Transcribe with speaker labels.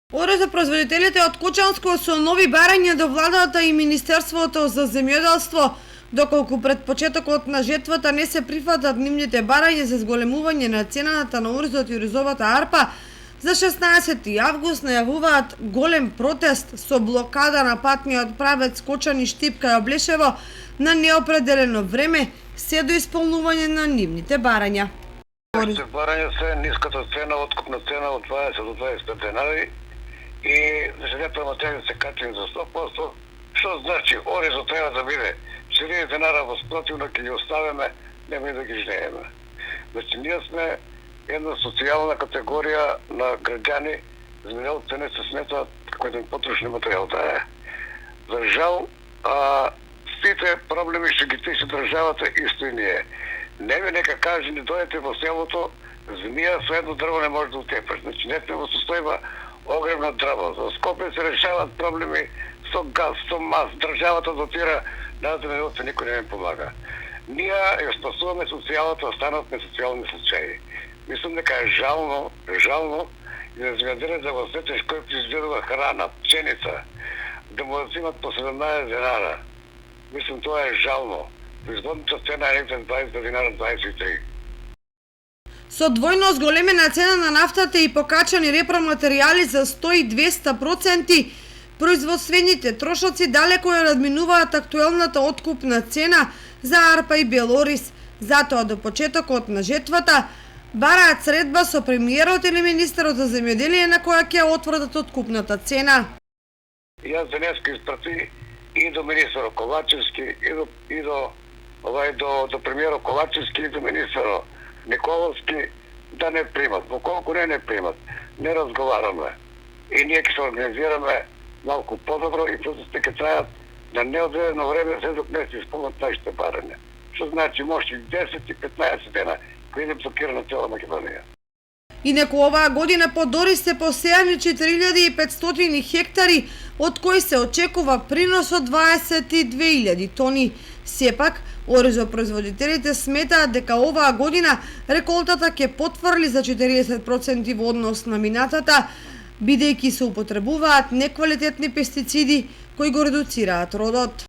Speaker 1: Оризопроизводителите од Кочанско со нови барања до владата и Министерството за земјоделство, доколку пред почетокот на жетвата не се прифатат нивните барања за зголемување на цената на оризот и оризовата арпа, за 16 август најавуваат голем протест со блокада на патниот правец Кочани-Штипка и Облешево на неопределено време се до исполнување на нивните барања.
Speaker 2: Барања се ниската цена, откупна цена од 20 до 25 денари и земјата материја се качи за 100%, што значи оризот треба да биде 40 денара, во спротивно ќе ги оставиме, нема и да ги жнееме. Значи ние сме една социјална категорија на граѓани, земјоделците не се сметаат како еден потрошни материјал да е. За жал, сите проблеми што ги тише државата исто и ние. Не ми нека каже, не дојдете во селото, змија со едно дрво не може да утепаш. Значи не сме во состојба огромна дрво. За Скопје се решават проблеми со газ, со маз, државата дотира, на земјоделците никој не ми помага. Ние ја спасуваме социјалата, останавме социјални случаи. Мислам дека е жално и да земјоделец во сетеш кој произведува храна, пшеница, да му взимат по 17 денара. Мислам тоа е жално. Производната цена е 20 динара, 23.
Speaker 1: Со двојно зголемена цена на нафтата и покачани репроматеријали за 100 и 200%, производствените трошоци далеко ја надминуваат актуелната откупна цена за арпа и белорис. Затоа до почетокот на жетвата бараат средба со премиерот или министерот за земјоделие на која ќе отврдат откупната цена.
Speaker 2: Јас денеска испрати и до министерот Ковачевски, и до премиерот Ковачевски, и до министерот Николовски да не примат. Во колку не примат, не разговараме. И ние ќе се организираме малку подобро и процесите ќе трајат на неодредено време се док не се исполнат нашите барања. Што значи може и 10 и 15 дена кои не блокира цела Македонија.
Speaker 1: Инаку оваа година по Дори се посејани 4500 хектари, од кои се очекува принос од 22.000 тони. Сепак, оризопроизводителите сметаат дека оваа година реколтата ќе потврли за 40% во однос на минатата, бидејќи се употребуваат неквалитетни пестициди кои го редуцираат родот.